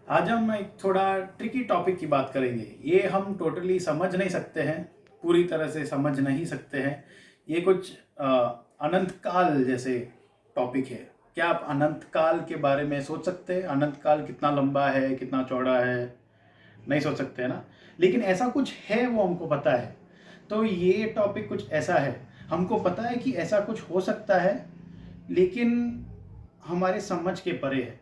आज हम एक थोड़ा ट्रिकी टॉपिक की बात करेंगे। ये हम टोटली समझ नहीं सकते हैं, पूरी तरह से समझ नहीं सकते हैं। ये कुछ अनंत काल जैसे टॉपिक है। क्या आप अनंत काल के बारे में सोच सकते हैं? अनंत काल कितना लंबा है, कितना चौड़ा है? नहीं सोच सकते है ना। लेकिन ऐसा कुछ है, वो हमको पता है। तो ये टॉपिक कुछ ऐसा है, हमको पता है कि ऐसा कुछ हो सकता है, लेकिन हमारे समझ के परे है।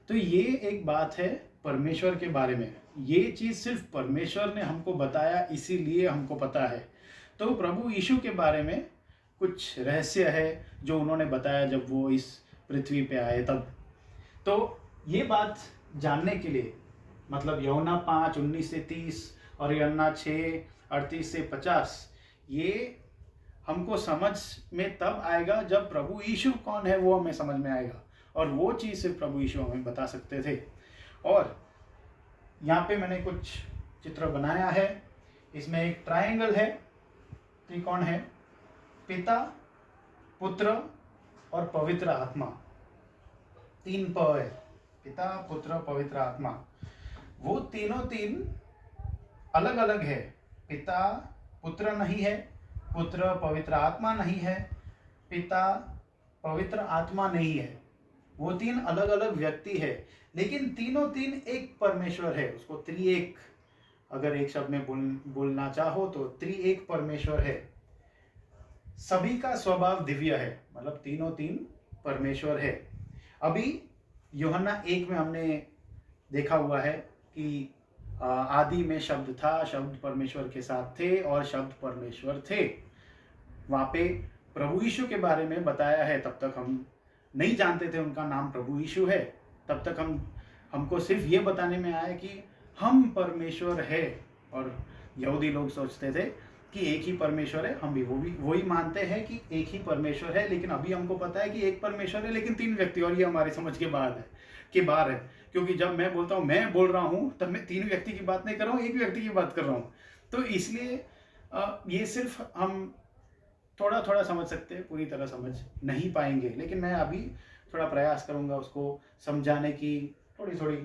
तो ये एक बात है परमेश्वर के बारे में। ये चीज़ सिर्फ परमेश्वर ने हमको बताया, इसीलिए हमको पता है। तो प्रभु यीशु के बारे में कुछ रहस्य है जो उन्होंने बताया जब वो इस पृथ्वी पे आए तब। तो ये बात जानने के लिए, मतलब यूहन्ना 5:19 से 30 और यूहन्ना 6:38 से 50, ये हमको समझ में तब आएगा जब प्रभु यीशु कौन है वो हमें समझ में आएगा। और वो चीज़ सिर्फ प्रभु यीशु हमें बता सकते थे। और यहाँ पे मैंने कुछ चित्र बनाया है। इसमें एक ट्रायंगल है, त्रिकोण है, पिता, पुत्र और पवित्र आत्मा। 3 प है, पिता, पुत्र, पवित्र आत्मा। वो तीनों तीन अलग अलग है। पिता पुत्र नहीं है, पुत्र पवित्र आत्मा नहीं है, पिता पवित्र आत्मा नहीं है। वो तीन अलग अलग व्यक्ति है, लेकिन तीनों तीन एक परमेश्वर है। उसको त्रिएक, अगर एक शब्द में बोलना चाहो तो त्रिएक परमेश्वर है। सभी का स्वभाव दिव्य है, मतलब तीनों तीन परमेश्वर है। अभी यूहन्ना 1 में हमने देखा हुआ है कि आदि में शब्द था, शब्द परमेश्वर के साथ थे और शब्द परमेश्वर थे। वहाँ पे प्रभु यीशु के बारे में बताया है। तब तक हम नहीं जानते थे उनका नाम प्रभु यीशु है। तब तक हमको सिर्फ ये बताने में आया कि हम परमेश्वर है। और यहूदी लोग सोचते थे कि एक ही परमेश्वर है। हम भी वही मानते हैं कि एक ही परमेश्वर है, लेकिन अभी हमको पता है कि एक परमेश्वर है लेकिन 3 व्यक्ति, और ये हमारे समझ के बाहर है। क्योंकि जब मैं बोलता हूँ, मैं बोल रहा हूँ, तब मैं 3 व्यक्ति की बात नहीं कर रहा हूँ, एक व्यक्ति की बात कर रहा हूँ। तो इसलिए ये सिर्फ हम थोड़ा थोड़ा समझ सकते हैं, पूरी तरह समझ नहीं पाएंगे। लेकिन मैं अभी थोड़ा प्रयास करूंगा उसको समझाने की, थोड़ी थोड़ी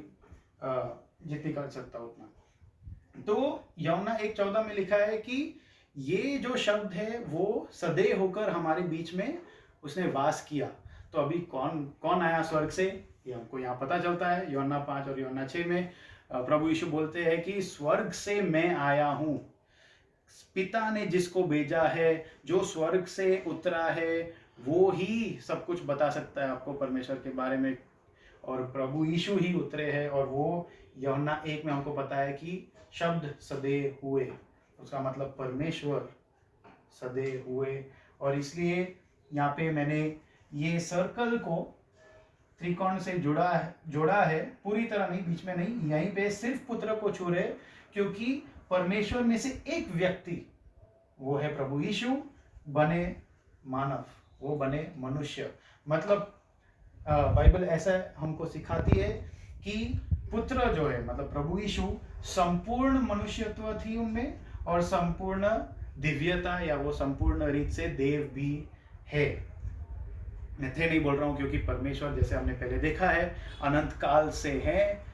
जितनी कर सकता हूँ उतना। तो यूहन्ना 1:14 में लिखा है कि ये जो शब्द है वो सदैव होकर हमारे बीच में उसने वास किया। तो अभी कौन कौन आया स्वर्ग से, ये हमको यहाँ पता चलता है। यूहन्ना 5 और यूहन्ना 6 में प्रभु यीशु बोलते हैं कि स्वर्ग से मैं आया हूँ। पिता ने जिसको भेजा है, जो स्वर्ग से उतरा है, वो ही सब कुछ बता सकता है आपको परमेश्वर के बारे में। और प्रभु यीशु ही उतरे हैं। और वो यूहन्ना 1 में हमको पता है कि शब्द सदैव हुए, उसका मतलब परमेश्वर सदैव हुए। और इसलिए यहाँ पे मैंने ये सर्कल को त्रिकोण से जोड़ा है, पूरी तरह नहीं, बीच में नहीं, यहीं पे सिर्फ पुत्र को छू रहे, क्योंकि परमेश्वर में से एक व्यक्ति, वो है प्रभु यीशु, बने मानव, वो बने मनुष्य। मतलब बाइबल ऐसा हमको सिखाती है कि पुत्र जो है, मतलब प्रभु यीशु, संपूर्ण मनुष्यत्व थी उनमें और संपूर्ण दिव्यता या वो संपूर्ण रीत से देव भी है। मैं थे नहीं बोल रहा हूँ, क्योंकि परमेश्वर, जैसे हमने पहले देखा है, अनंत काल से है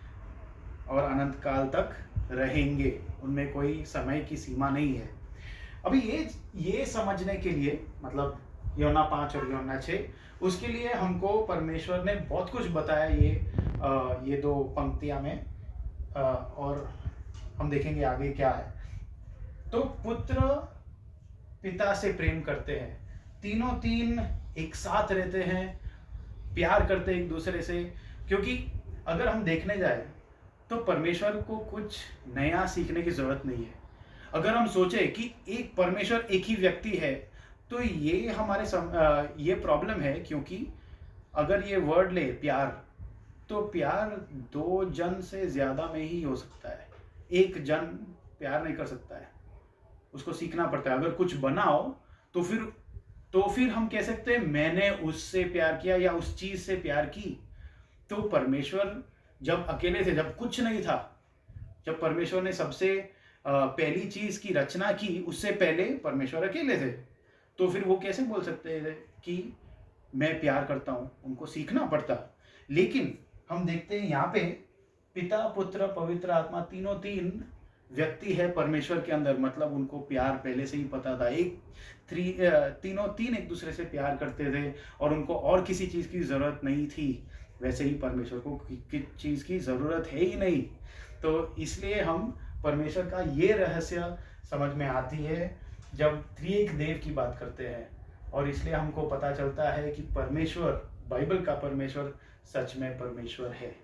और अनंत काल तक रहेंगे। उनमें कोई समय की सीमा नहीं है। अभी ये समझने के लिए, मतलब यूहन्ना 5 और यूहन्ना 6, उसके लिए हमको परमेश्वर ने बहुत कुछ बताया ये 2 पंक्तियां में। और हम देखेंगे आगे क्या है। तो पुत्र पिता से प्रेम करते हैं, तीनों तीन एक साथ रहते हैं, प्यार करते हैं एक दूसरे से। क्योंकि अगर हम देखने जाए तो परमेश्वर को कुछ नया सीखने की जरूरत नहीं है। अगर हम सोचे कि एक परमेश्वर एक ही व्यक्ति है, तो ये ये प्रॉब्लम है। क्योंकि अगर ये वर्ड ले प्यार, तो प्यार 2 जन से ज्यादा में ही हो सकता है। एक जन प्यार नहीं कर सकता है, उसको सीखना पड़ता है। अगर कुछ बनाओ तो फिर हम कह सकते हैं मैंने उससे प्यार किया या उस चीज से प्यार की। तो परमेश्वर जब अकेले थे, जब कुछ नहीं था, जब परमेश्वर ने सबसे पहली चीज की रचना की, उससे पहले परमेश्वर अकेले थे। तो फिर वो कैसे बोल सकते हैं कि मैं प्यार करता हूं? उनको सीखना पड़ता। लेकिन हम देखते हैं यहाँ पे पिता पुत्र पवित्र आत्मा तीनों तीन व्यक्ति है परमेश्वर के अंदर, मतलब उनको प्यार पहले से ही पता था। तीनों तीन एक दूसरे से प्यार करते थे और उनको और किसी चीज़ की ज़रूरत नहीं थी। वैसे ही परमेश्वर को किस चीज़ की ज़रूरत है ही नहीं। तो इसलिए हम परमेश्वर का ये रहस्य समझ में आती है जब त्रिएक देव की बात करते हैं, और इसलिए हमको पता चलता है कि परमेश्वर, बाइबल का परमेश्वर सच में परमेश्वर है।